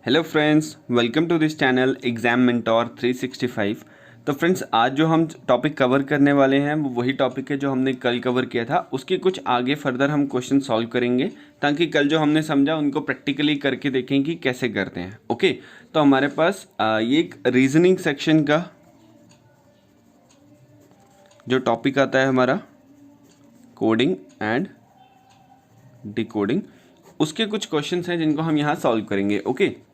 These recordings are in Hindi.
Hello friends, welcome to this channel exam mentor 365। तो फ्रेंड्स, आज जो हम टॉपिक कवर करने वाले हैं वो वही टॉपिक है जो हमने कल कवर किया था। उसके कुछ आगे फर्दर हम क्वेश्चन सॉल्व करेंगे ताकि कल जो हमने समझा उनको प्रैक्टिकली करके देखें कि कैसे करते हैं। ओके, तो हमारे पास ये एक रीजनिंग सेक्शन का जो टॉपिक आता है हमारा कोडिंग एंड डिकोडिंग, उसके कुछ क्वेश्चन हैं जिनको हम यहाँ सॉल्व करेंगे। ओके,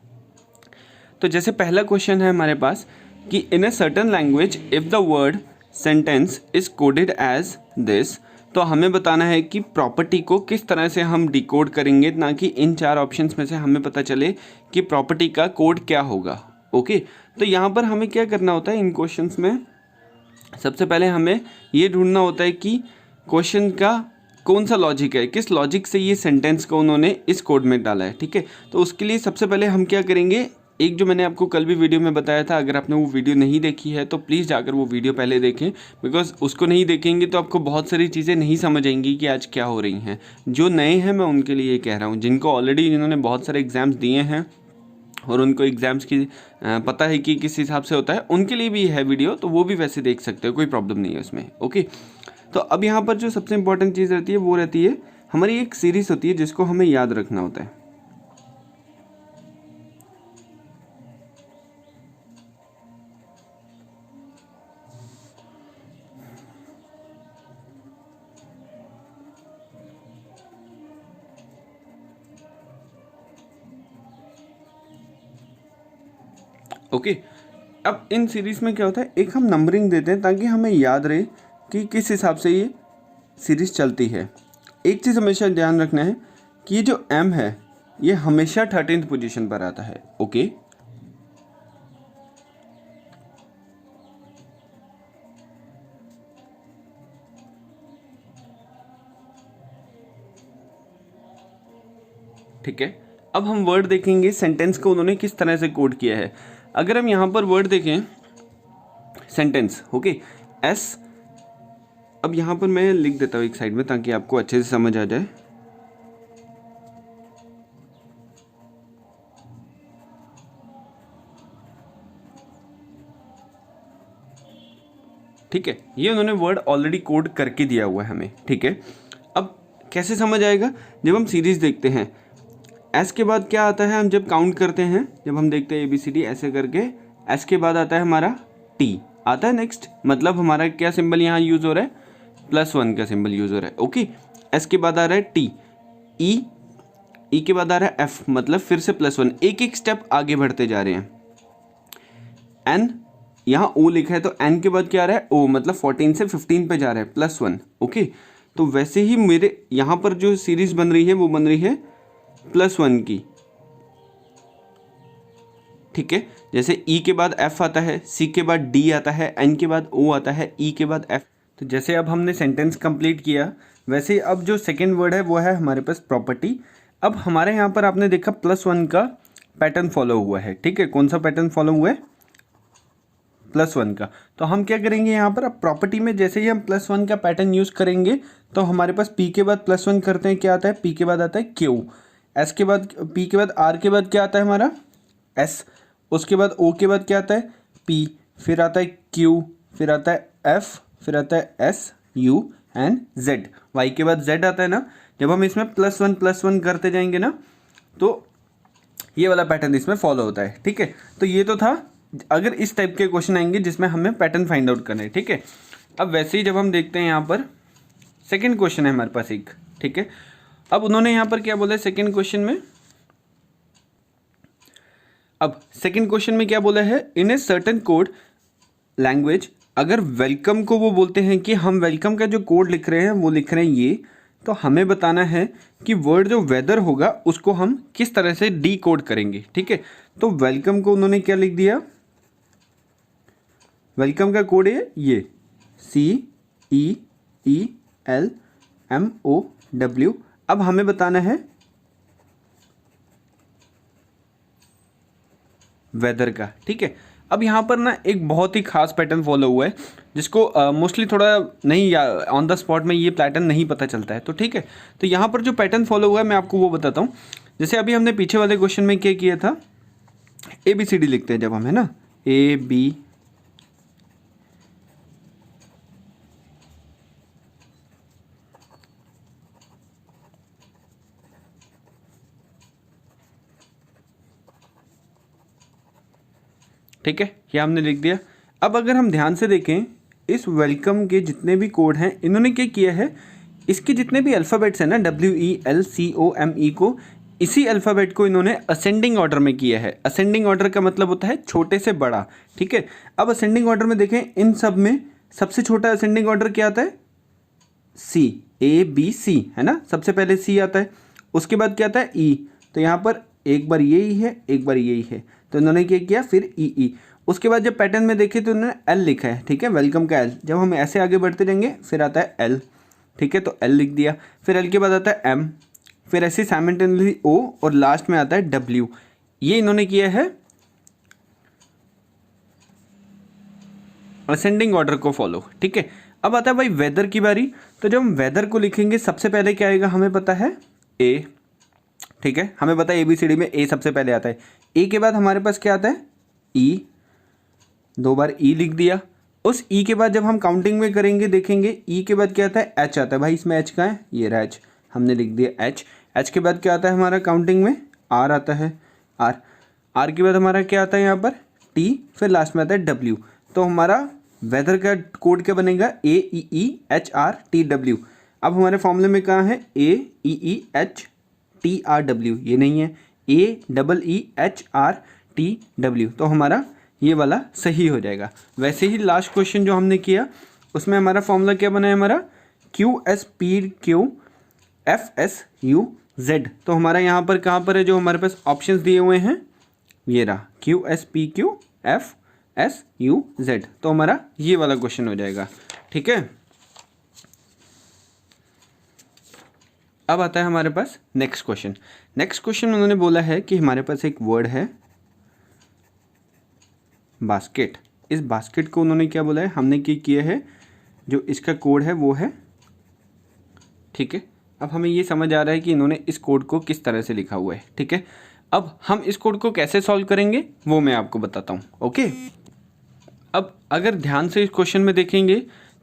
तो जैसे पहला क्वेश्चन है हमारे पास कि in a certain language if the word sentence is coded as this, तो हमें बताना है कि प्रॉपर्टी को किस तरह से हम डिकोड करेंगे ताकि इन चार ऑप्शंस में से हमें पता चले कि प्रॉपर्टी का कोड क्या होगा। ओके, तो यहाँ पर हमें क्या करना होता है इन क्वेश्चंस में, सबसे पहले हमें ये ढूंढना होता है कि क्वेश्चन का कौन सा लॉजिक है, किस लॉजिक से ये सेंटेंस को उन्होंने इस कोड में डाला है। ठीक है, तो उसके लिए सबसे पहले हम क्या करेंगे, एक जो मैंने आपको कल भी वीडियो में बताया था, अगर आपने वो वीडियो नहीं देखी है तो प्लीज़ जाकर वो वीडियो पहले देखें, बिकॉज उसको नहीं देखेंगे तो आपको बहुत सारी चीज़ें नहीं समझ आएंगी कि आज क्या हो रही हैं। जो नए हैं मैं उनके लिए ये कह रहा हूँ, जिनको ऑलरेडी जिन्होंने बहुत सारे एग्ज़ाम्स दिए हैं और उनको एग्ज़ाम्स की पता है कि किस हिसाब से होता है, उनके लिए भी है वीडियो, तो वो भी वैसे देख सकते हो, कोई प्रॉब्लम नहीं है उसमें। ओके, तो अब यहाँ पर जो सबसे इंपॉर्टेंट चीज़ रहती है वो रहती है हमारी एक सीरीज़ होती है जिसको हमें याद रखना होता है। ओके, अब इन सीरीज़ में क्या होता है, एक हम नंबरिंग देते हैं ताकि हमें याद रहे कि किस हिसाब से ये सीरीज़ चलती है। एक चीज़ हमेशा ध्यान रखना है कि ये जो m है ये हमेशा 13th पोजीशन पर आता है। ओके, ठीक है। अब हम वर्ड देखेंगे, सेंटेंस को उन्होंने किस तरह से कोड किया है। अगर हम यहाँ पर वर्ड देखें सेंटेंस, ओके, एस, अब यहाँ पर मैं लिख देता हूँ एक साइड में ताकि आपको अच्छे से समझ आ जाए। ठीक है, ये उन्होंने वर्ड ऑलरेडी कोड करके दिया हुआ है हमें। ठीक है, अब कैसे समझ आएगा, जब हम सीरीज देखते हैं एस के बाद क्या आता है, हम जब काउंट करते हैं, जब हम देखते हैं ABCD ऐसे करके, एस के बाद आता है हमारा टी आता है नेक्स्ट, मतलब हमारा क्या सिंबल यहाँ यूज़ हो रहा है, +1 का सिंबल यूज़ हो रहा है। ओके, एस के बाद आ रहा है टी, ई के बाद आ रहा है एफ, मतलब फिर से +1, एक एक स्टेप आगे बढ़ते जा रहे हैं। एन, यहाँ ओ लिखा है तो एन के बाद क्या आ रहा है, ओ, मतलब 14 से 15 पे जा रहा है, +1। ओके, तो वैसे ही मेरे यहाँ पर जो सीरीज बन रही है वो बन रही है +1 की। ठीक है, जैसे ई के बाद एफ आता है, सी के बाद डी आता है, एन के बाद ओ आता है, ई के बाद एफ। तो जैसे अब हमने सेंटेंस कंप्लीट किया, वैसे अब जो सेकेंड वर्ड है वो है हमारे पास प्रॉपर्टी। अब हमारे यहाँ पर आपने देखा +1 का पैटर्न फॉलो हुआ है। ठीक है, कौन सा पैटर्न फॉलो हुआ है, +1 का। तो हम क्या करेंगे यहाँ पर, अब प्रॉपर्टी में जैसे ही हम +1 का पैटर्न यूज़ करेंगे तो हमारे पास P के बाद +1 करते हैं, क्या आता है, P के बाद आता है Q, S के बाद P के बाद R के बाद क्या आता है हमारा S, उसके बाद O के बाद क्या आता है P, फिर आता है Q, फिर आता है F, फिर आता है S, U and Z। Y के बाद Z आता है ना। जब हम इसमें +1 करते जाएंगे ना तो ये वाला पैटर्न इसमें फॉलो होता है। ठीक है, तो ये तो था अगर इस टाइप के क्वेश्चन आएंगे जिसमें हमें पैटर्न फाइंड आउट करना है। ठीक है, अब वैसे ही जब हम देखते हैं यहाँ पर सेकंड क्वेश्चन है हमारे पास एक। ठीक है, अब उन्होंने यहाँ पर क्या बोला है सेकंड क्वेश्चन में, अब सेकंड क्वेश्चन में क्या बोला है, इन ए सर्टेन कोड लैंग्वेज, अगर वेलकम को वो बोलते हैं कि हम वेलकम का जो कोड लिख रहे हैं वो लिख रहे हैं ये, तो हमें बताना है कि वर्ड जो वेदर होगा उसको हम किस तरह से डी कोड करेंगे। ठीक है, तो वेलकम को उन्होंने क्या लिख दिया, वेलकम का कोड है ये CEELMOW। अब हमें बताना है वेदर का। ठीक है, अब यहाँ पर ना एक बहुत ही खास पैटर्न फॉलो हुआ है जिसको मोस्टली थोड़ा नहीं ऑन द स्पॉट में ये पैटर्न नहीं पता चलता है। तो ठीक है, तो यहाँ पर जो पैटर्न फॉलो हुआ है मैं आपको वो बताता हूँ। जैसे अभी हमने पीछे वाले क्वेश्चन में क्या किया था, ABCD लिखते हैं जब हम, है ना, AB ठीक है, ये हमने लिख दिया। अब अगर हम ध्यान से देखें, इस वेलकम के जितने भी कोड हैं इन्होंने क्या किया है, इसके जितने भी अल्फ़ाबेट्स हैं ना WELCOME को, इसी अल्फ़ाबेट को इन्होंने असेंडिंग ऑर्डर में किया है। असेंडिंग ऑर्डर का मतलब होता है छोटे से बड़ा, ठीक है। अब असेंडिंग ऑर्डर में देखें, इन सब में सबसे छोटा असेंडिंग ऑर्डर क्या आता है, C, ABC, है ना, सबसे पहले C आता है, उसके बाद क्या आता है E, तो यहाँ पर एक बार यही है, एक बार यही है, तो इन्होंने क्या किया फिर EE। उसके बाद जब पैटर्न में देखें तो उन्होंने L लिखा है, ठीक है, वेलकम का L। जब हम ऐसे आगे बढ़ते जाएंगे फिर आता है L, ठीक है, तो L लिख दिया। फिर L के बाद आता है M, फिर ऐसे साइमल्टेनियसली O, और लास्ट में आता है W। ये इन्होंने किया है असेंडिंग ऑर्डर को फॉलो, ठीक है। अब आता है भाई वेदर की बारी। तो जब हम वेदर को लिखेंगे सबसे पहले क्या आएगा, हमें पता है A, ठीक है, हमें पता है ABCD में A सबसे पहले आता है। A के बाद हमारे पास क्या आता है E, दो बार E लिख दिया। उस E के बाद जब हम काउंटिंग में करेंगे देखेंगे E के बाद क्या आता है H आता है। भाई इसमें H कहाँ है, ये रहा H, हमने लिख दिया H। H के बाद क्या आता है हमारा काउंटिंग में, R आता है, R। R के बाद हमारा क्या आता है यहाँ पर T, फिर लास्ट में आता है W। तो हमारा वेदर का कोड क्या बनेगा, AEEHRTW। अब हमारे फॉर्मूले में कहाँ है AEEHTRW, ये नहीं है, AEEHRTW, तो हमारा ये वाला सही हो जाएगा। वैसे ही लास्ट क्वेश्चन जो हमने किया उसमें हमारा फॉर्मूला क्या बना है, हमारा QSPQFSUZ। तो हमारा यहाँ पर कहाँ पर है, जो हमारे पास ऑप्शंस दिए हुए हैं, ये रहा QSPQFSUZ। तो हमारा ये वाला क्वेश्चन हो जाएगा, ठीक है। अब आता है हमारे पास नेक्स्ट क्वेश्चन। नेक्स्ट क्वेश्चन उन्होंने बोला है कि हमारे पास एक वर्ड है बास्केट। इस बास्केट को उन्होंने क्या बोला है, हमने क्या किया है, जो इसका कोड है वो है, ठीक है। अब हमें ये समझ आ रहा है कि इन्होंने इस कोड को किस तरह से लिखा हुआ है, ठीक है। अब हम इस कोड को कैसे सॉल्व करेंगे वो मैं आपको बताता हूँ, ओके। अब अगर ध्यान से इस क्वेश्चन में देखेंगे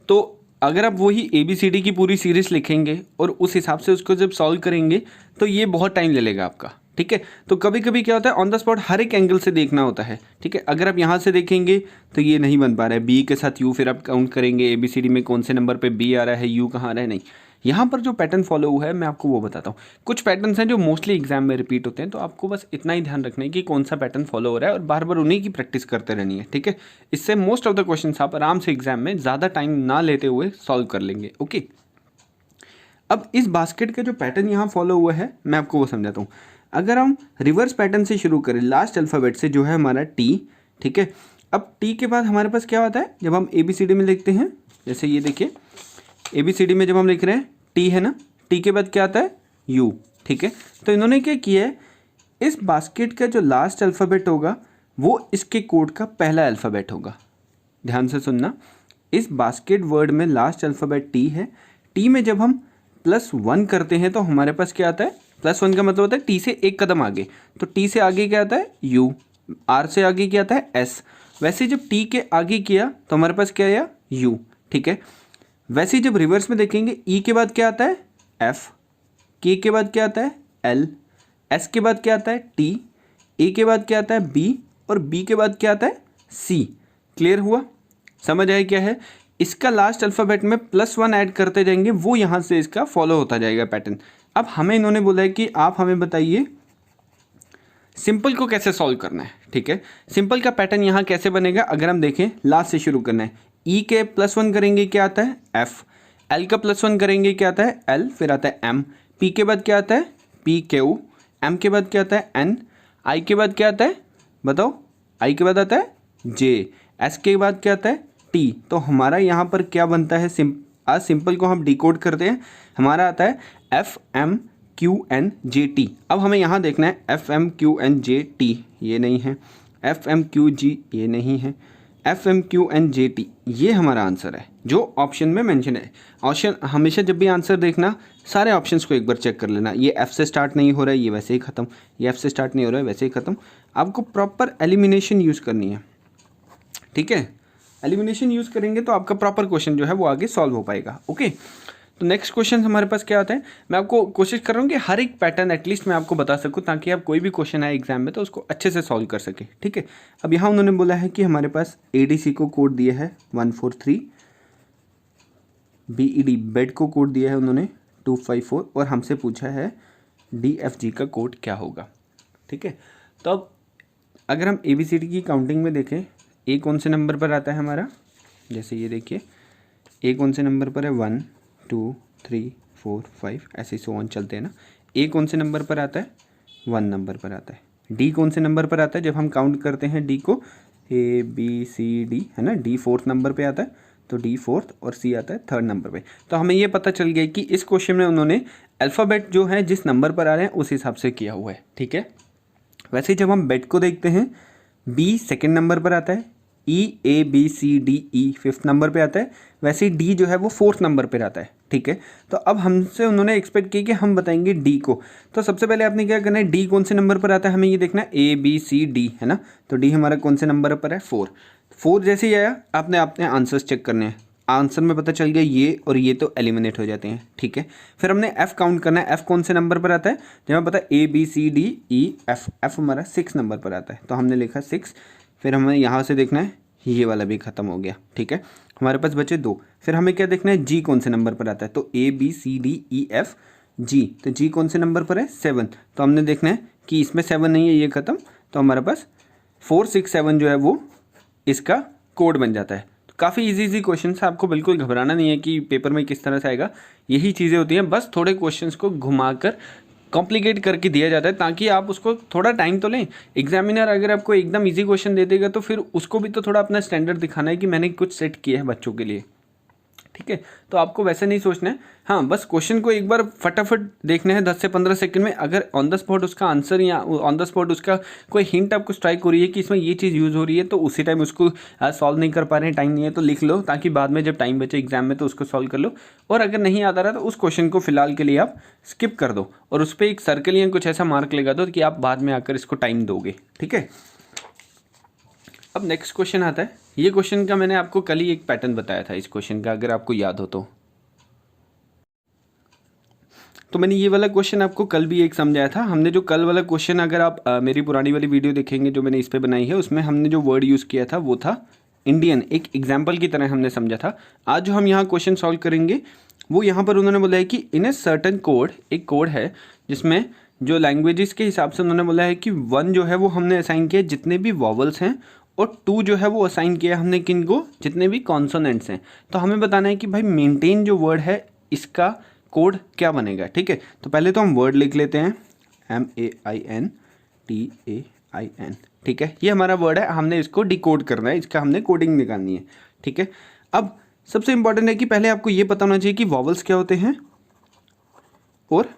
तो अगर आप वही ABCD की पूरी सीरीज लिखेंगे और उस हिसाब से उसको जब सॉल्व करेंगे तो ये बहुत टाइम ले लेगा आपका, ठीक है। तो कभी कभी क्या होता है, ऑन द स्पॉट हर एक एंगल से देखना होता है, ठीक है। अगर आप यहाँ से देखेंगे तो ये नहीं बन पा रहा है, B के साथ U, फिर आप काउंट करेंगे ABCD में कौन से नंबर पे B आ रहा है, U कहाँ आ रहा है, नहीं। यहाँ पर जो पैटर्न फॉलो हुआ है मैं आपको वो बताता हूँ। कुछ पैटर्न्स हैं जो मोस्टली एग्जाम में रिपीट होते हैं, तो आपको बस इतना ही ध्यान रखना है कि कौन सा पैटर्न फॉलो हो रहा है और बार बार उन्हीं की प्रैक्टिस करते रहनी है, ठीक है। इससे मोस्ट ऑफ द क्वेश्चंस आप आराम से एग्जाम में ज़्यादा टाइम ना लेते हुए सॉल्व कर लेंगे, ओके। अब इस बास्केट का जो पैटर्न यहाँ फॉलो हुआ है मैं आपको वो समझाता हूँ। अगर हम रिवर्स पैटर्न से शुरू करें, लास्ट अल्फ़ाबेट से, जो है हमारा T, ठीक है। अब T के बाद हमारे पास क्या होता है, जब हम ABCD में लिखते हैं, जैसे ये देखिए ABCD में जब हम लिख रहे हैं T है ना, T के बाद क्या आता है U, ठीक है। तो इन्होंने क्या किया है, इस बास्केट का जो लास्ट अल्फ़ाबेट होगा वो इसके कोड का पहला अल्फ़ाबेट होगा। ध्यान से सुनना, इस बास्केट वर्ड में लास्ट अल्फ़ाबेट T है। T में जब हम +1 करते हैं तो हमारे पास क्या आता है, +1 का मतलब होता है T से एक कदम आगे, तो T से आगे क्या आता है U, R से आगे क्या आता है S। वैसे जब T के आगे किया तो हमारे पास क्या आया U, ठीक है। वैसे जब रिवर्स में देखेंगे E के बाद क्या आता है F, K के बाद क्या आता है L, S के बाद क्या आता है T, A के बाद क्या आता है B, और B के बाद क्या आता है C। क्लियर हुआ, समझ आया क्या है। इसका लास्ट अल्फ़ाबेट में +1 ऐड करते जाएंगे, वो यहाँ से इसका फॉलो होता जाएगा पैटर्न। अब हमें इन्होंने बोला है कि आप हमें बताइए सिंपल को कैसे सॉल्व करना है, ठीक है। सिंपल का पैटर्न यहाँ कैसे बनेगा, अगर हम देखें लास्ट से शुरू करना है। E के +1 करेंगे क्या आता है F, L का +1 करेंगे क्या आता है L, फिर आता है M, P के बाद क्या आता है PQ, M के बाद क्या आता है N, I के बाद क्या आता है बताओ, I के बाद आता है J, S के बाद क्या आता है T। तो हमारा यहाँ पर क्या बनता है, सिंपल को हम डिकोड करते हैं, हमारा आता है FMQNJT। अब हमें यहाँ देखना है FMQNJT, ये नहीं है, FMQG ये नहीं है, FMQNJT ये हमारा आंसर है जो ऑप्शन में मेंशन है। ऑप्शन हमेशा जब भी आंसर देखना सारे ऑप्शंस को एक बार चेक कर लेना। ये F से स्टार्ट नहीं हो रहा है, ये वैसे ही ख़त्म, ये F से स्टार्ट नहीं हो रहा है, वैसे ही ख़त्म। आपको प्रॉपर एलिमिनेशन यूज़ करनी है, ठीक है। एलिमिनेशन यूज़ करेंगे तो आपका प्रॉपर क्वेश्चन जो है वो आगे सॉल्व हो पाएगा। ओके, तो नेक्स्ट क्वेश्चन हमारे पास क्या आता है, मैं आपको कोशिश कर रहा हूँ कि हर एक पैटर्न एटलीस्ट मैं आपको बता सकूँ ताकि आप कोई भी क्वेश्चन आए एग्जाम में तो उसको अच्छे से सॉल्व कर सके, ठीक है। अब यहाँ उन्होंने बोला है कि हमारे पास ADC को कोड दिया है 143, BED बेड को कोड दिया है उन्होंने 254 और हमसे पूछा है DFG का कोड क्या होगा, ठीक है। तो अब अगर हम ABCD की काउंटिंग में देखें, A कौन से नंबर पर आता है हमारा, जैसे ये देखिए A कौन से नंबर पर है 1 2 3 4 5 ऐसे सो ऑन चलते हैं ना। A कौन से नंबर पर आता है 1 नंबर पर आता है। D कौन से नंबर पर आता है, जब हम काउंट करते हैं D को ABCD है ना, D 4th नंबर पे आता है, तो D 4th और C आता है 3rd नंबर पे। तो हमें ये पता चल गया कि इस क्वेश्चन में उन्होंने अल्फ़ाबेट जो है जिस नंबर पर आ रहे हैं उस हिसाब से किया हुआ है, ठीक है। वैसे जब हम बेड को देखते हैं B 2nd नंबर पर आता है, ABCDE 5th नंबर पे आता है, वैसे ही D जो है वो 4th नंबर पर आता है, ठीक है। तो अब हमसे उन्होंने एक्सपेक्ट किया कि हम बताएंगे D को। तो सबसे पहले आपने क्या करना है, D कौन से नंबर पर आता है हमें ये देखना है, ABCD है ना। तो D हमारा कौन से नंबर पर है 4 जैसे ही आया आपने अपने आंसर्स चेक करने हैं। आंसर में पता चल गया ये और ये तो एलिमिनेट हो जाते हैं, ठीक है। फिर हमने F काउंट करना है, F कौन से नंबर पर आता है, जब हमें पता है ABCDE F हमारा 6 नंबर पर आता है, तो हमने लिखा 6। फिर हमें यहाँ से देखना है, ये वाला भी ख़त्म हो गया, ठीक है। हमारे पास बचे 2। फिर हमें क्या देखना है, G कौन से नंबर पर आता है, तो ABCDEF G, तो G कौन से नंबर पर है 7। तो हमने देखना है कि इसमें 7 नहीं है, ये ख़त्म, तो हमारे पास 4 6 7 जो है वो इसका कोड बन जाता है। तो काफ़ी इजी क्वेश्चन है, आपको बिल्कुल घबराना नहीं है कि पेपर में किस तरह से आएगा। यही चीज़ें होती हैं, बस थोड़े क्वेश्चंस को घुमाकर कॉम्प्लिकेट करके दिया जाता है ताकि आप उसको थोड़ा टाइम तो लें। एग्जामिनर अगर आपको एकदम इजी क्वेश्चन दे देगा तो फिर उसको भी तो थोड़ा अपना स्टैंडर्ड दिखाना है कि मैंने कुछ सेट किया है बच्चों के लिए, ठीक है। तो आपको वैसे नहीं सोचना है, हाँ बस क्वेश्चन को एक बार फटाफट देखना है 10 से 15 सेकंड में। अगर ऑन द स्पॉट उसका आंसर या ऑन द स्पॉट उसका कोई हिंट आपको स्ट्राइक हो रही है कि इसमें ये चीज़ यूज़ हो रही है, तो उसी टाइम उसको सॉल्व नहीं कर पा रहे हैं, टाइम नहीं है, तो लिख लो ताकि बाद में जब टाइम बचे एग्जाम में तो उसको सॉल्व कर लो। और अगर नहीं आता रहा तो उस क्वेश्चन को फिलहाल के लिए आप स्किप कर दो और उस पर एक सर्कल या कुछ ऐसा मार्क लगा दो कि आप बाद में आकर इसको टाइम दोगे, ठीक है। अब नेक्स्ट क्वेश्चन आता है, ये क्वेश्चन का मैंने आपको कल ही एक पैटर्न बताया था इस क्वेश्चन का, अगर आपको याद हो तो मैंने ये वाला क्वेश्चन आपको कल भी एक समझाया था। हमने जो कल वाला क्वेश्चन, अगर आप मेरी पुरानी वाली वीडियो देखेंगे जो मैंने इस पे बनाई है, उसमें हमने जो वर्ड यूज़ किया था वो था इंडियन, एक एग्जाम्पल की तरह हमने समझा था। आज जो हम यहाँ क्वेश्चन सॉल्व करेंगे वो यहाँ पर उन्होंने बोला है कि इन ए सर्टन कोड, एक कोड है जिसमें जो लैंग्वेजेस के हिसाब से उन्होंने बोला है कि 1 जो है वो हमने असाइन किया जितने भी वॉवल्स हैं, और 2 जो है वो असाइन किया हमने किन को, जितने भी कॉन्सोनेंट्स हैं। तो हमें बताना है कि भाई मेंटेन जो वर्ड है इसका कोड क्या बनेगा, ठीक है। तो पहले तो हम वर्ड लिख लेते हैं, MAINTAIN, ठीक है। ये हमारा वर्ड है, हमने इसको डिकोड करना है, इसका हमने कोडिंग निकालनी है, ठीक है। अब सबसे इंपॉर्टेंट है कि पहले आपको ये पता होना चाहिए कि वॉवल्स क्या होते हैं और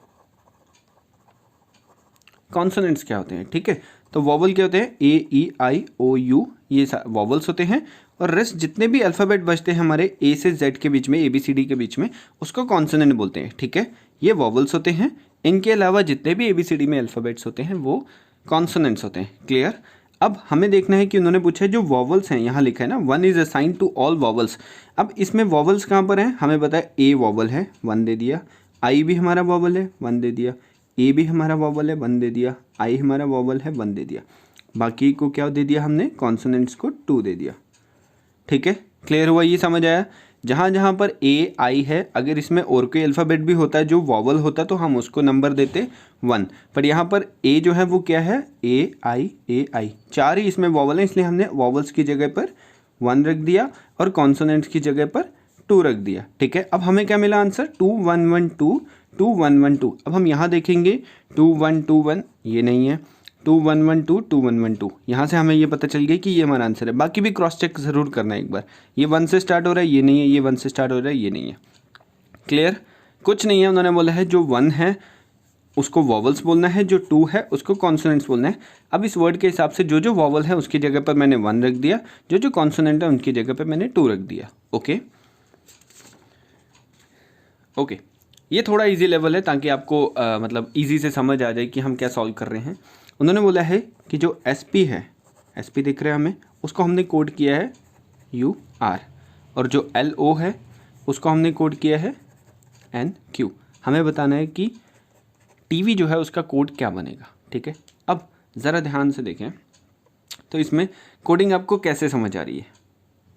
कॉन्सोनेंट्स क्या होते हैं, ठीक है। तो वॉवल क्या होते हैं, AEIOU, ये वॉवल्स होते हैं, और रेस्ट जितने भी अल्फ़ाबेट बचते हैं हमारे A से Z के बीच में, ABCD के बीच में, उसको कॉन्सोनेंट बोलते हैं, ठीक है। ये वॉवल्स होते हैं, इनके अलावा जितने भी ABCD में अल्फ़ाबेट्स होते हैं वो कॉन्सोनेंट्स होते हैं, क्लियर। अब हमें देखना है कि उन्होंने पूछा है जो वॉवल्स हैं, यहाँ लिखा है ना 1 is assigned to all vowels. अब इसमें वॉवल्स कहाँ पर हैं, हमें पता है A वॉवल है 1 दे दिया, I भी हमारा वॉवल है 1 दे दिया, A भी हमारा वॉवल है 1 दे दिया, I हमारा वॉवल है 1 दे दिया, बाकी को क्या दे दिया हमने, कॉन्सोनेंट्स को 2 दे दिया, ठीक है। क्लियर हुआ, ये समझ आया। जहाँ जहाँ पर AI है, अगर इसमें और कोई अल्फ़ाबेट भी होता है जो वॉवल होता तो हम उसको नंबर देते 1, पर यहाँ पर A जो है वो क्या है, AI 4 ही इसमें वॉवल है, इसलिए हमने वॉवल्स की जगह पर 1 रख दिया और कॉन्सोनेंट्स की जगह पर 2 रख दिया, ठीक है। अब हमें क्या मिला आंसर, 2 1 1 2 2 1 1 2। अब हम यहाँ देखेंगे 2 1 2 1, ये नहीं है, 2 1 1 2 2 1 1 2, यहाँ से हमें ये पता चल गया कि ये हमारा आंसर है। बाकी भी क्रॉस चेक ज़रूर करना है एक बार, ये 1 से स्टार्ट हो रहा है, ये नहीं है, ये 1 से स्टार्ट हो रहा है, ये नहीं है, क्लियर। कुछ नहीं है, उन्होंने बोला है जो 1 है उसको वॉवल्स बोलना है, जो टू है उसको कॉन्सोनेंट्स बोलना है। अब इस वर्ड के हिसाब से जो जो वॉवल है उसकी जगह पर मैंने 1 रख दिया, जो जो कॉन्सोनेंट है उनकी जगह पर मैंने 2 रख दिया। ओके ओके, ये थोड़ा इजी लेवल है ताकि आपको मतलब इजी से समझ आ जाए कि हम क्या सॉल्व कर रहे हैं। उन्होंने बोला है कि जो SP है, SP दिख रहा है हमें, उसको हमने कोड किया है UR, और जो LO है उसको हमने कोड किया है NQ। हमें बताना है कि TV जो है उसका कोड क्या बनेगा। ठीक है, अब ज़रा ध्यान से देखें तो इसमें कोडिंग आपको कैसे समझ आ रही है।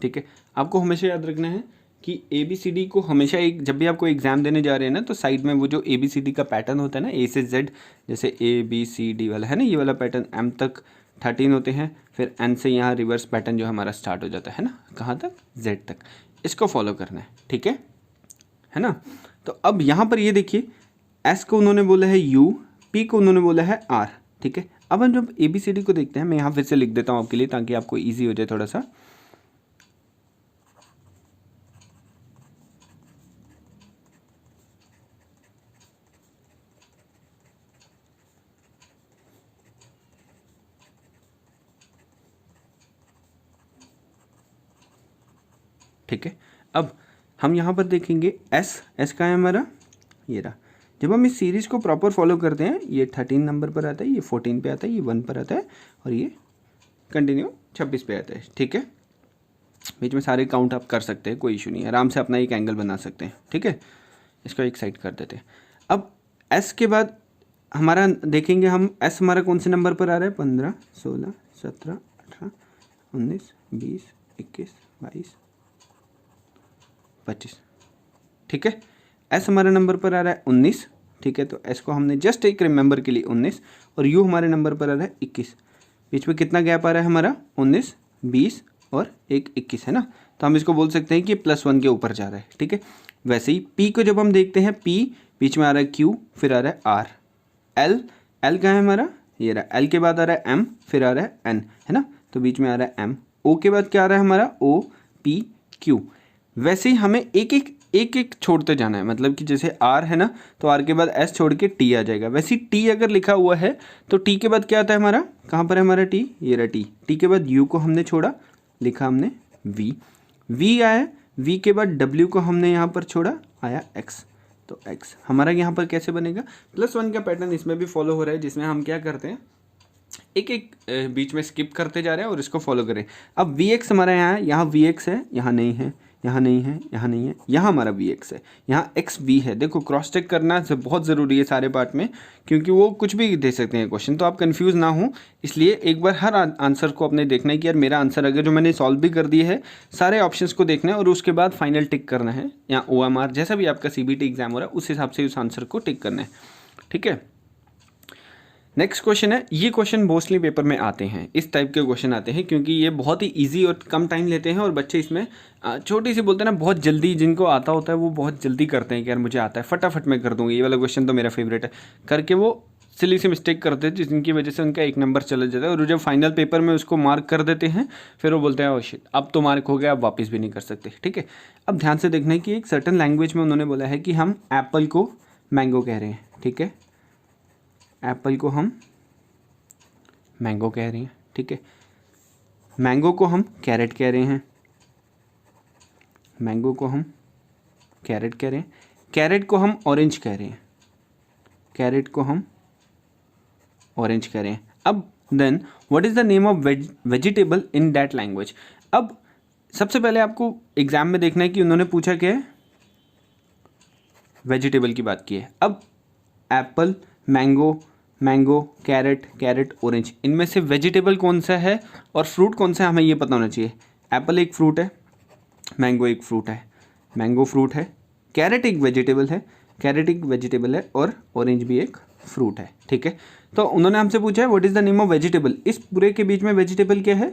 ठीक है, आपको हमेशा याद रखना है कि ABCD को हमेशा एक, जब भी आपको एग्ज़ाम देने जा रहे हैं ना, तो साइड में वो जो ABCD का पैटर्न होता है ना, A से Z, जैसे ABCD वाला है ना, ये वाला पैटर्न, M तक 13 होते हैं, फिर N से यहाँ रिवर्स पैटर्न जो हमारा स्टार्ट हो जाता है ना, कहाँ तक, Z तक। इसको फॉलो करना है, ठीक है ना। तो अब यहाँ पर ये देखिए, S को उन्होंने बोला है U, P को उन्होंने बोला है R। ठीक है, अब हम जब ABCD को देखते हैं, मैं यहाँ फिर से लिख देता हूँ आपके लिए ताकि आपको ईजी हो जाए थोड़ा सा। ठीक है, अब हम यहाँ पर देखेंगे S का है हमारा, ये रहा। जब हम इस सीरीज़ को प्रॉपर फॉलो करते हैं, ये 13 नंबर पर आता है, ये 14 पे आता है, ये 1 पर आता है, और ये कंटिन्यू 26 पे आता है। ठीक है, बीच में सारे काउंट आप कर सकते हैं, कोई इशू नहीं है, आराम से अपना एक एंगल बना सकते हैं। ठीक है, इसको एक साइड कर देते हैं। अब S के बाद हमारा देखेंगे हम, S हमारा कौन से नंबर पर आ रहा है, 15, 16, 17, 18, 19, 20, 21, 22, 25। ठीक है, S हमारे नंबर पर आ रहा है 19। ठीक है, तो S को हमने जस्ट एक रिमेंबर के लिए 19, और U हमारे नंबर पर आ रहा है 21। बीच में कितना गैप आ रहा है हमारा, 19, 20 और एक 21 है ना, तो हम इसको बोल सकते हैं कि +1 के ऊपर जा रहा है। ठीक है, वैसे ही P को जब हम देखते हैं, P बीच में आ रहा है Q, फिर आ रहा है R। L कहाँ है हमारा, ये रहा, L के बाद आ रहा है M, फिर आ रहा है N, है ना, तो बीच में आ रहा है M। O के बाद क्या आ रहा है हमारा, O, P, Q। वैसे ही हमें एक एक छोड़ते जाना है, मतलब कि जैसे R है ना, तो R के बाद S छोड़ के T आ जाएगा। वैसे ही T अगर लिखा हुआ है तो T के बाद क्या आता है हमारा, कहाँ पर है हमारा T, ये रहा T के बाद U को हमने छोड़ा, लिखा हमने V आया, V के बाद W को हमने यहाँ पर छोड़ा, आया X। तो X हमारा यहाँ पर कैसे बनेगा, +1 का पैटर्न इसमें भी फॉलो हो रहा है, जिसमें हम क्या करते हैं, एक बीच में स्किप करते जा रहे हैं और इसको फॉलो करें। अब Vx हमारा यहाँ Vx है, यहाँ नहीं है, यहाँ नहीं है, यहाँ नहीं है, यहाँ हमारा Vx है, यहाँ XV है। देखो क्रॉस चेक करना बहुत ज़रूरी है सारे पार्ट में, क्योंकि वो कुछ भी दे सकते हैं क्वेश्चन, तो आप कंफ्यूज ना हो, इसलिए एक बार हर आंसर को अपने देखना है कि यार मेरा आंसर अगर जो मैंने सॉल्व भी कर दिए है, सारे ऑप्शंस को देखना है और उसके बाद फाइनल टिक करना है, या OMR जैसा भी आपका CBT एग्जाम हो रहा है उस हिसाब से उस आंसर को टिक करना है। ठीक है, नेक्स्ट क्वेश्चन है, ये क्वेश्चन मोस्टली पेपर में आते हैं, इस टाइप के क्वेश्चन आते हैं क्योंकि ये बहुत ही इजी और कम टाइम लेते हैं, और बच्चे इसमें छोटी सी बोलते हैं ना, बहुत जल्दी, जिनको आता होता है वो बहुत जल्दी करते हैं कि यार मुझे आता है, फटाफट मैं कर दूंगा। ये वाला क्वेश्चन तो मेरा फेवरेट है, करके वो सिली सी मिस्टेक करते हैं जिनकी वजह से उनका 1 नंबर चला जाता है, और जब फाइनल पेपर में उसको मार्क कर देते हैं फिर वो बोलते हैं ओ शिट, अब तो मार्क हो गया, अब वापस भी नहीं कर सकते। ठीक है, अब ध्यान से देखना है कि एक सर्टन लैंग्वेज में उन्होंने बोला है कि हम एप्पल को मैंगो कह रहे हैं। ठीक है, एप्पल को हम मैंगो कह रहे हैं। ठीक है, मैंगो को हम कैरेट कह रहे हैं, मैंगो को हम कैरेट कह रहे हैं, कैरेट को हम ऑरेंज कह रहे हैं, कैरेट को हम ऑरेंज कह रहे हैं। अब then what is the name of vegetable in that language. अब सबसे पहले आपको एग्जाम में देखना है कि उन्होंने पूछा क्या है, वेजिटेबल की बात की है। अब apple, mango, mango, carrot, carrot, orange, इनमें से वेजिटेबल कौन सा है और फ्रूट कौन सा है, हमें ये पता होना चाहिए। एप्पल एक फ्रूट है, मैंगो एक फ्रूट है, मैंगो फ्रूट है, कैरेट एक वेजिटेबल है, कैरेट एक वेजिटेबल है, और ऑरेंज भी एक फ्रूट है। ठीक है, तो उन्होंने हमसे पूछा है what is the name of vegetable. इस पूरे के बीच में वेजिटेबल क्या है,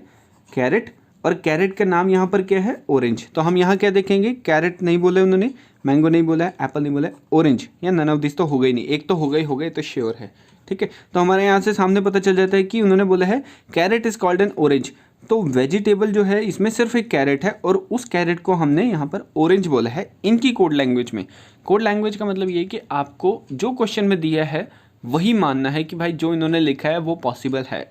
कैरेट, और कैरेट का नाम यहाँ पर क्या है, ऑरेंज। तो हम यहाँ क्या देखेंगे, कैरेट नहीं बोले उन्होंने, मैंगो नहीं बोला है, एप्पल नहीं बोला है, ऑरेंज या नन ऑफ दिस तो हो गई नहीं, एक तो हो गई तो श्योर है। ठीक है, तो हमारे यहाँ से सामने पता चल जाता है कि उन्होंने बोला है carrot is called an orange, तो वेजिटेबल जो है इसमें सिर्फ एक कैरेट है, और उस कैरेट को हमने यहाँ पर ऑरेंज बोला है इनकी कोड लैंग्वेज में। कोड लैंग्वेज का मतलब ये है कि आपको जो क्वेश्चन में दिया है वही मानना है कि भाई जो इन्होंने लिखा है वो पॉसिबल है,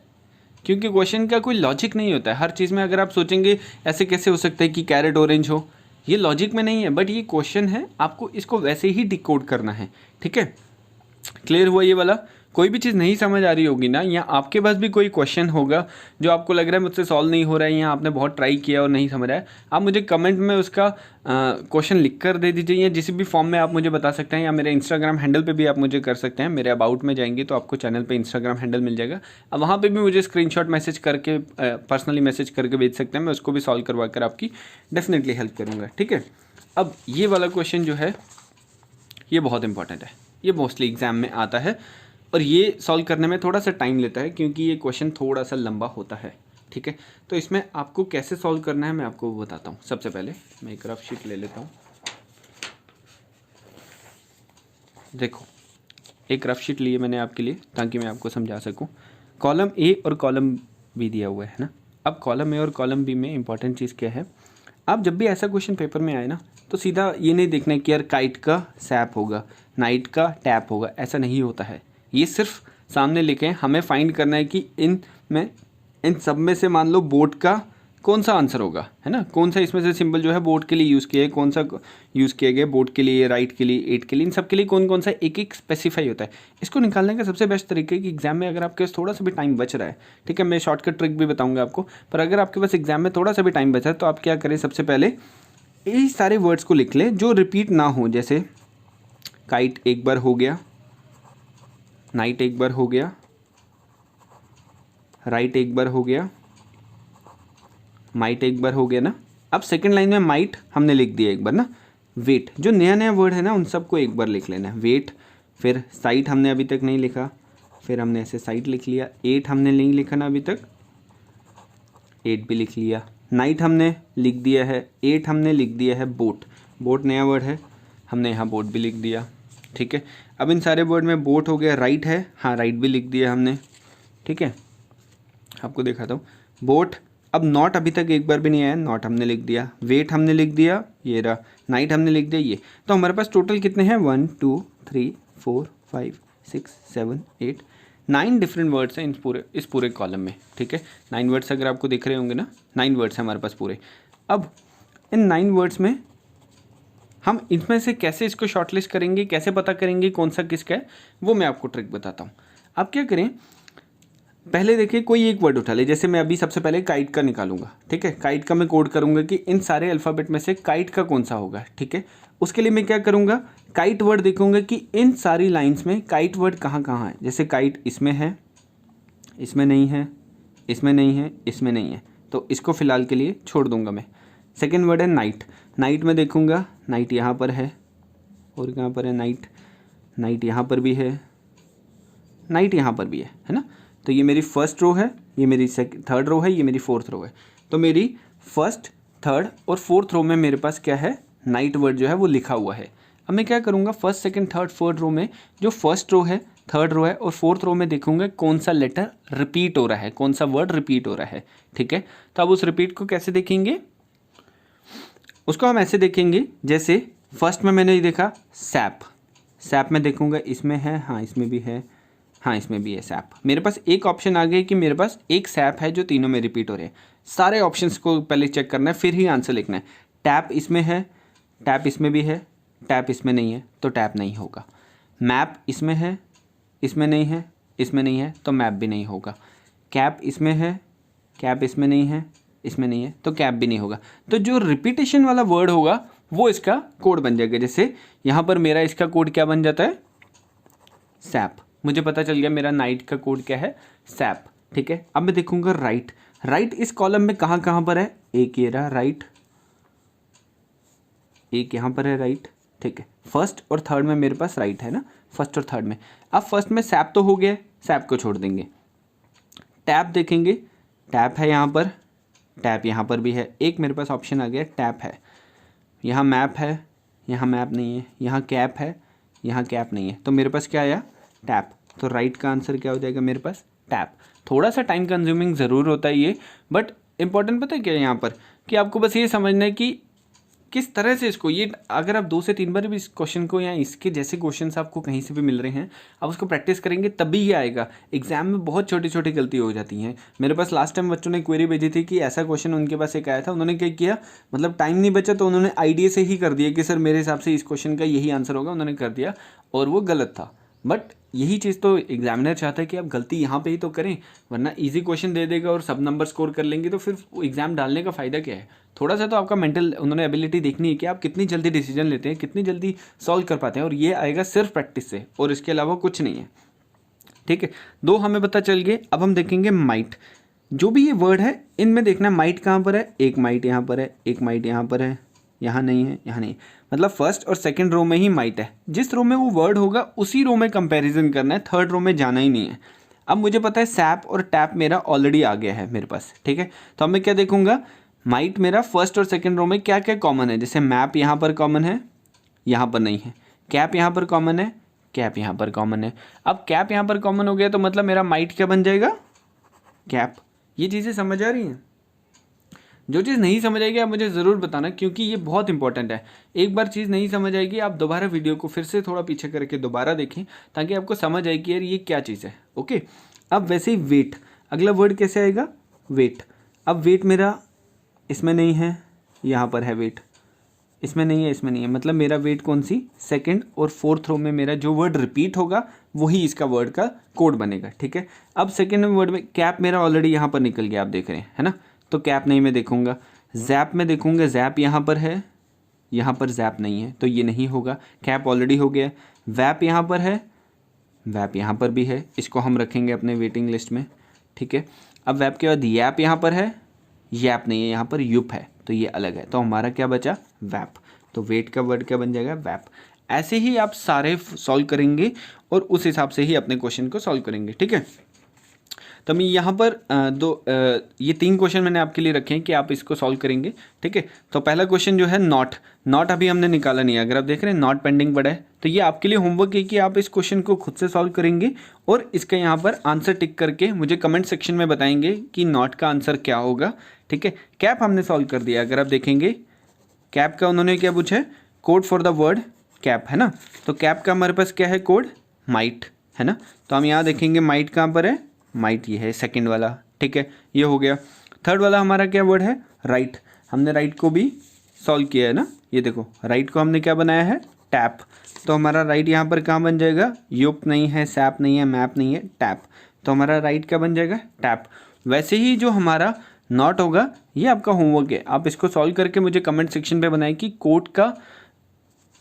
क्योंकि क्वेश्चन का कोई लॉजिक नहीं होता है। हर चीज़ में अगर आप सोचेंगे ऐसे कैसे हो सकता है कि कैरेट ऑरेंज हो, ये लॉजिक में नहीं है, बट ये क्वेश्चन है, आपको इसको वैसे ही डिकोड करना है। ठीक है, क्लियर हुआ ये वाला? कोई भी चीज़ नहीं समझ आ रही होगी ना, या आपके पास भी कोई क्वेश्चन होगा जो आपको लग रहा है मुझसे सॉल्व नहीं हो रहा है, या आपने बहुत ट्राई किया और नहीं समझ आया, आप मुझे कमेंट में उसका क्वेश्चन लिख कर दे दीजिए, या जिस भी फॉर्म में आप मुझे बता सकते हैं, या मेरे इंस्टाग्राम हैंडल पे भी आप मुझे कर सकते हैं। मेरे अबाउट में जाएंगे तो आपको चैनल पे इंस्टाग्राम हैंडल मिल जाएगा, अब वहाँ पे भी मुझे स्क्रीनशॉट मैसेज करके पर्सनली मैसेज करके भेज सकते हैं, मैं उसको भी सॉल्व करवा कर आपकी डेफिनेटली हेल्प करूँगा। ठीक है, अब ये वाला क्वेश्चन जो है ये बहुत इंपॉर्टेंट है, ये मोस्टली एग्जाम में आता है, और ये सॉल्व करने में थोड़ा सा टाइम लेता है क्योंकि ये क्वेश्चन थोड़ा सा लंबा होता है। ठीक है, तो इसमें आपको कैसे सॉल्व करना है मैं आपको बताता हूँ। सबसे पहले मैं एक रफ शीट ले लेता हूँ। देखो, एक रफ शीट लिए मैंने आपके लिए ताकि मैं आपको समझा सकूँ। कॉलम ए और कॉलम बी दिया हुआ है ना। अब कॉलम ए और कॉलम बी में इंपॉर्टेंट चीज़ क्या है, आप जब भी ऐसा क्वेश्चन पेपर में आए ना, तो सीधा ये नहीं देखना है कि यार काइट का सैप होगा, नाइट का टैप होगा, ऐसा नहीं होता है। ये सिर्फ सामने लिखे हैं, हमें फाइंड करना है कि इन सब में से मान लो बोट का कौन सा आंसर होगा, है ना, कौन सा इसमें से सिंबल जो है बोट के लिए यूज़ किया है, कौन सा यूज़ किया गया बोट के लिए, राइट के लिए, एट के लिए, इन सब के लिए कौन कौन सा एक एक स्पेसिफाई होता है। इसको निकालने का सबसे बेस्ट तरीका है कि एग्जाम में अगर आपके पास थोड़ा सा भी टाइम बच रहा है, ठीक है, मैं शॉर्टकट ट्रिक भी बताऊँगा आपको, पर अगर आपके पास एग्जाम में थोड़ा सा भी टाइम बचा है तो आप क्या करें, सबसे पहले ये सारे वर्ड्स को लिख लें जो रिपीट ना हो। जैसे काइट एक बार हो गया, नाइट एक बार हो गया, राइट एक बार हो गया, माइट एक बार हो गया ना। अब सेकंड लाइन में माइट हमने लिख दिया एक बार ना। वेट, जो नया नया वर्ड है ना उन सबको एक बार लिख लेना है। वेट, फिर साइट हमने अभी तक नहीं लिखा, फिर हमने ऐसे साइट लिख लिया। एट हमने नहीं लिखा ना अभी तक, एट भी लिख लिया। नाइट हमने लिख दिया है, एट हमने लिख दिया है। बोट, बोट नया वर्ड है, हमने यहाँ बोट भी लिख दिया। ठीक है, अब इन सारे वर्ड में बोट हो गया। राइट है, हाँ राइट भी लिख दिया हमने। ठीक है, आपको दिखाता हूँ। बोट, अब नॉट अभी तक एक बार भी नहीं आया, नॉट हमने लिख दिया। वेट हमने लिख दिया, ये रहा। नाइट हमने लिख दिया ये। तो हमारे पास टोटल कितने हैं, 1 2 3 4 5 6 7 8 9 डिफरेंट वर्ड्स हैं इस पूरे कॉलम में। ठीक है, 9 वर्ड्स अगर आपको दिख रहे होंगे ना, 9 वर्ड्स हैं हमारे पास पूरे। अब इन 9 वर्ड्स में हम इसमें से कैसे इसको शॉर्टलिस्ट करेंगे, कैसे पता करेंगे कौन सा किसका है, वो मैं आपको ट्रिक बताता हूँ। आप क्या करें, पहले देखिए कोई एक वर्ड उठा ले। जैसे मैं अभी सबसे पहले काइट का निकालूंगा। ठीक है, काइट का मैं कोड करूंगा कि इन सारे अल्फ़ाबेट में से काइट का कौन सा होगा। ठीक है, उसके लिए मैं क्या करूंगा, काइट वर्ड देखूंगा कि इन सारी लाइंस में काइट वर्ड कहाँ कहाँ है। जैसे काइट इसमें है, इसमें नहीं है, इसमें नहीं है, इसमें नहीं है, तो इसको फ़िलहाल के लिए छोड़ दूंगा मैं। सेकेंड वर्ड है नाइट। नाइट में देखूंगा, नाइट यहाँ पर है, और कहाँ पर है नाइट, नाइट यहाँ पर भी है, नाइट यहाँ पर भी है ना। तो ये मेरी फर्स्ट रो है, ये मेरी थर्ड रो है, ये मेरी फोर्थ रो है। तो मेरी फर्स्ट, थर्ड और फोर्थ रो में मेरे पास क्या है, नाइट वर्ड जो है वो लिखा हुआ है। अब मैं क्या करूँगा, first second third fourth row में जो फर्स्ट रो है, थर्ड रो है और फोर्थ रो में देखूंगा कौन सा लेटर रिपीट हो रहा है, कौन सा वर्ड रिपीट हो रहा है। ठीक है, तो अब उस रिपीट को कैसे देखेंगे, उसको हम ऐसे देखेंगे। जैसे फर्स्ट में मैंने ये देखा सैप, सैप में देखूंगा इसमें है, हाँ इसमें भी है, हाँ इसमें भी है सैप। मेरे पास एक ऑप्शन आ गया कि मेरे पास एक सैप है जो तीनों में रिपीट हो रहे हैं। सारे ऑप्शंस को पहले चेक करना है, फिर ही आंसर लिखना है। टैप इसमें है, टैप इसमें भी है, टैप इसमें नहीं है तो टैप नहीं होगा। मैप इसमें है, इसमें नहीं है, इसमें नहीं है तो मैप भी नहीं होगा। कैप इसमें है, कैप इसमें नहीं है, इसमें नहीं है तो कैप भी नहीं होगा। तो जो रिपीटेशन वाला वर्ड होगा वो इसका कोड बन जाएगा। जैसे यहाँ पर मेरा इसका कोड क्या बन जाता है, सैप। मुझे पता चल गया मेरा नाइट का कोड क्या है, सैप। ठीक है, अब मैं देखूंगा राइट। राइट इस कॉलम में कहाँ कहाँ पर है, एक ये रहा राइट, एक यहाँ पर है राइट। ठीक है, फर्स्ट और थर्ड में मेरे पास राइट है ना, फर्स्ट और थर्ड में। अब फर्स्ट में सैप तो हो गया, सैप को छोड़ देंगे। टैप देखेंगे, टैप है यहाँ पर, टैप यहाँ पर भी है। एक मेरे पास ऑप्शन आ गया टैप है। यहाँ मैप है, यहाँ मैप नहीं है, यहाँ कैप है, यहाँ कैप नहीं है, तो मेरे पास क्या आया, टैप। तो राइट का आंसर क्या हो जाएगा मेरे पास, टैप। थोड़ा सा टाइम कंज्यूमिंग ज़रूर होता है ये, बट इंपॉर्टेंट पता है क्या है यहाँ पर, कि आपको बस ये समझना है कि किस तरह से इसको, ये अगर आप 2 से 3 बार भी इस क्वेश्चन को या इसके जैसे क्वेश्चंस आपको कहीं से भी मिल रहे हैं, आप उसको प्रैक्टिस करेंगे तभी ये आएगा। एग्जाम में बहुत छोटी छोटी गलती हो जाती हैं। मेरे पास लास्ट टाइम बच्चों ने क्वेरी भेजी थी कि ऐसा क्वेश्चन उनके पास एक आया था, उन्होंने क्या किया, मतलब टाइम नहीं बचा तो उन्होंने आइडिया से ही कर दिया कि सर मेरे हिसाब से इस क्वेश्चन का यही आंसर होगा, उन्होंने कर दिया और वो गलत था। बट यही चीज़ तो एग्जामिनर चाहता है कि आप गलती यहाँ पे ही तो करें, वरना इजी क्वेश्चन दे देगा और सब नंबर स्कोर कर लेंगे तो फिर एग्जाम डालने का फ़ायदा क्या है। थोड़ा सा तो आपका मेंटल उन्होंने एबिलिटी देखनी है कि आप कितनी जल्दी डिसीजन लेते हैं, कितनी जल्दी सॉल्व कर पाते हैं, और ये आएगा सिर्फ प्रैक्टिस से और इसके अलावा कुछ नहीं है। ठीक है, 2 हमें पता चल गए। अब हम देखेंगे माइट। जो भी ये वर्ड है इनमें देखना माइट कहाँ पर है, एक माइट यहाँ पर है, एक माइट यहाँ पर है, यहाँ नहीं है, यहाँ नहीं, मतलब फर्स्ट और सेकंड रो में ही माइट है। जिस रो में वो वर्ड होगा उसी रो में कंपैरिजन करना है, थर्ड रो में जाना ही नहीं है। अब मुझे पता है सैप और टैप मेरा ऑलरेडी आ गया है मेरे पास, ठीक है, तो अब मैं क्या देखूंगा, माइट मेरा फर्स्ट और सेकंड रो में क्या क्या कॉमन है। जैसे मैप यहाँ पर कॉमन है, यहाँ पर नहीं है, कैप यहाँ पर कॉमन है, कैप यहाँ पर कॉमन है। अब कैप यहाँ पर कॉमन हो गया तो मतलब मेरा माइट क्या बन जाएगा, कैप। ये चीज़ें समझ आ रही हैं? जो चीज़ नहीं समझ आएगी आप मुझे ज़रूर बताना, क्योंकि ये बहुत इंपॉर्टेंट है। एक बार चीज़ नहीं समझ आएगी आप दोबारा वीडियो को फिर से थोड़ा पीछे करके दोबारा देखें ताकि आपको समझ आए कि यार ये क्या चीज़ है। ओके, अब वैसे ही वेट, अगला वर्ड कैसे आएगा, वेट। अब वेट मेरा इसमें नहीं है, यहाँ पर है वेट, इसमें नहीं है, इसमें नहीं है, मतलब मेरा वेट कौन सी, सेकंड और फोर्थ रो में मेरा जो वर्ड रिपीट होगा वही इसका वर्ड का कोड बनेगा। ठीक है, अब सेकंड वर्ड में कैप मेरा ऑलरेडी यहाँ पर निकल गया, आप देख रहे हैं, है ना, तो कैप नहीं मैं देखूंगा। जैप में देखूंगा, जैप यहाँ पर है, यहाँ पर जैप नहीं है तो ये नहीं होगा, कैप ऑलरेडी हो गया। वैप यहाँ पर है, वैप यहाँ पर भी है, इसको हम रखेंगे अपने वेटिंग लिस्ट में। ठीक है, अब वैप के बाद यैप यहाँ पर है, यैप नहीं है, यहाँ पर युप है तो ये अलग है, तो हमारा क्या बचा, वैप। तो वेट का वर्ड क्या बन जाएगा, वैप। ऐसे ही आप सारे सॉल्व करेंगे और उस हिसाब से ही अपने क्वेश्चन को सॉल्व करेंगे। ठीक है, तो मैं यहाँ पर ये 3 क्वेश्चन मैंने आपके लिए रखे हैं कि आप इसको सॉल्व करेंगे। ठीक है, तो पहला क्वेश्चन जो है नॉट, नॉट अभी हमने निकाला नहीं है, अगर आप देख रहे हैं नॉट पेंडिंग पड़ा है, तो ये आपके लिए होमवर्क है कि आप इस क्वेश्चन को खुद से सॉल्व करेंगे और इसका यहाँ पर आंसर टिक करके मुझे कमेंट सेक्शन में बताएंगे कि नॉट का आंसर क्या होगा। ठीक है, कैप हमने सॉल्व कर दिया, अगर आप देखेंगे कैप का उन्होंने क्या पूछा है, code for the word cap, है ना, तो कैप का हमारे पास क्या है कोड, माइट, है ना, तो हम यहाँ देखेंगे माइट कहाँ पर है, माइट ये है सेकंड वाला। ठीक है, ये हो गया। थर्ड वाला हमारा क्या वर्ड है, राइट, हमने राइट को भी सॉल्व किया है ना, ये देखो राइट को हमने क्या बनाया है, टैप, तो हमारा राइट यहाँ पर कहाँ बन जाएगा, युप नहीं है, सैप नहीं है, मैप नहीं है, टैप, तो हमारा राइट क्या बन जाएगा, टैप। वैसे ही जो हमारा नॉट होगा ये आपका होमवर्क है, आप इसको सॉल्व करके मुझे कमेंट सेक्शन पे बनाएं कि कोड का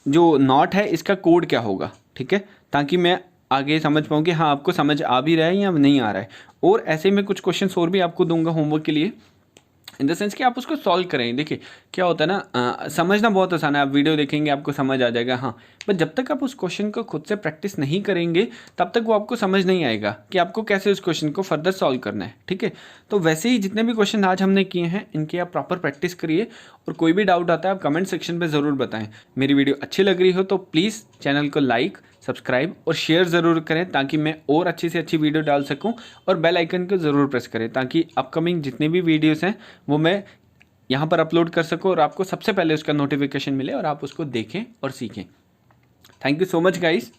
जो नॉट है इसका कोड क्या होगा। ठीक है, ताकि मैं आगे समझ पाऊँ कि हाँ आपको समझ आ भी रहा है या नहीं आ रहा है। और ऐसे में कुछ क्वेश्चंस और भी आपको दूंगा होमवर्क के लिए, इन द सेंस कि आप उसको सॉल्व करें। देखिए क्या होता है ना, समझना बहुत आसान है, आप वीडियो देखेंगे आपको समझ आ जाएगा, हाँ, बट जब तक आप उस क्वेश्चन को खुद से प्रैक्टिस नहीं करेंगे तब तक वो आपको समझ नहीं आएगा कि आपको कैसे उस क्वेश्चन को फर्दर सॉल्व करना है। ठीक है, तो वैसे ही जितने भी क्वेश्चन आज हमने किए हैं इनकी आप प्रॉपर प्रैक्टिस करिए, और कोई भी डाउट आता है आप कमेंट सेक्शन पर ज़रूर बताएं। मेरी वीडियो अच्छी लग रही हो तो प्लीज़ चैनल को लाइक, सब्सक्राइब और शेयर ज़रूर करें ताकि मैं और अच्छी से अच्छी वीडियो डाल सकूं, और बेल आइकन को ज़रूर प्रेस करें ताकि अपकमिंग जितने भी वीडियोस हैं वो मैं यहाँ पर अपलोड कर सकूं और आपको सबसे पहले उसका नोटिफिकेशन मिले और आप उसको देखें और सीखें। Thank you so much guys.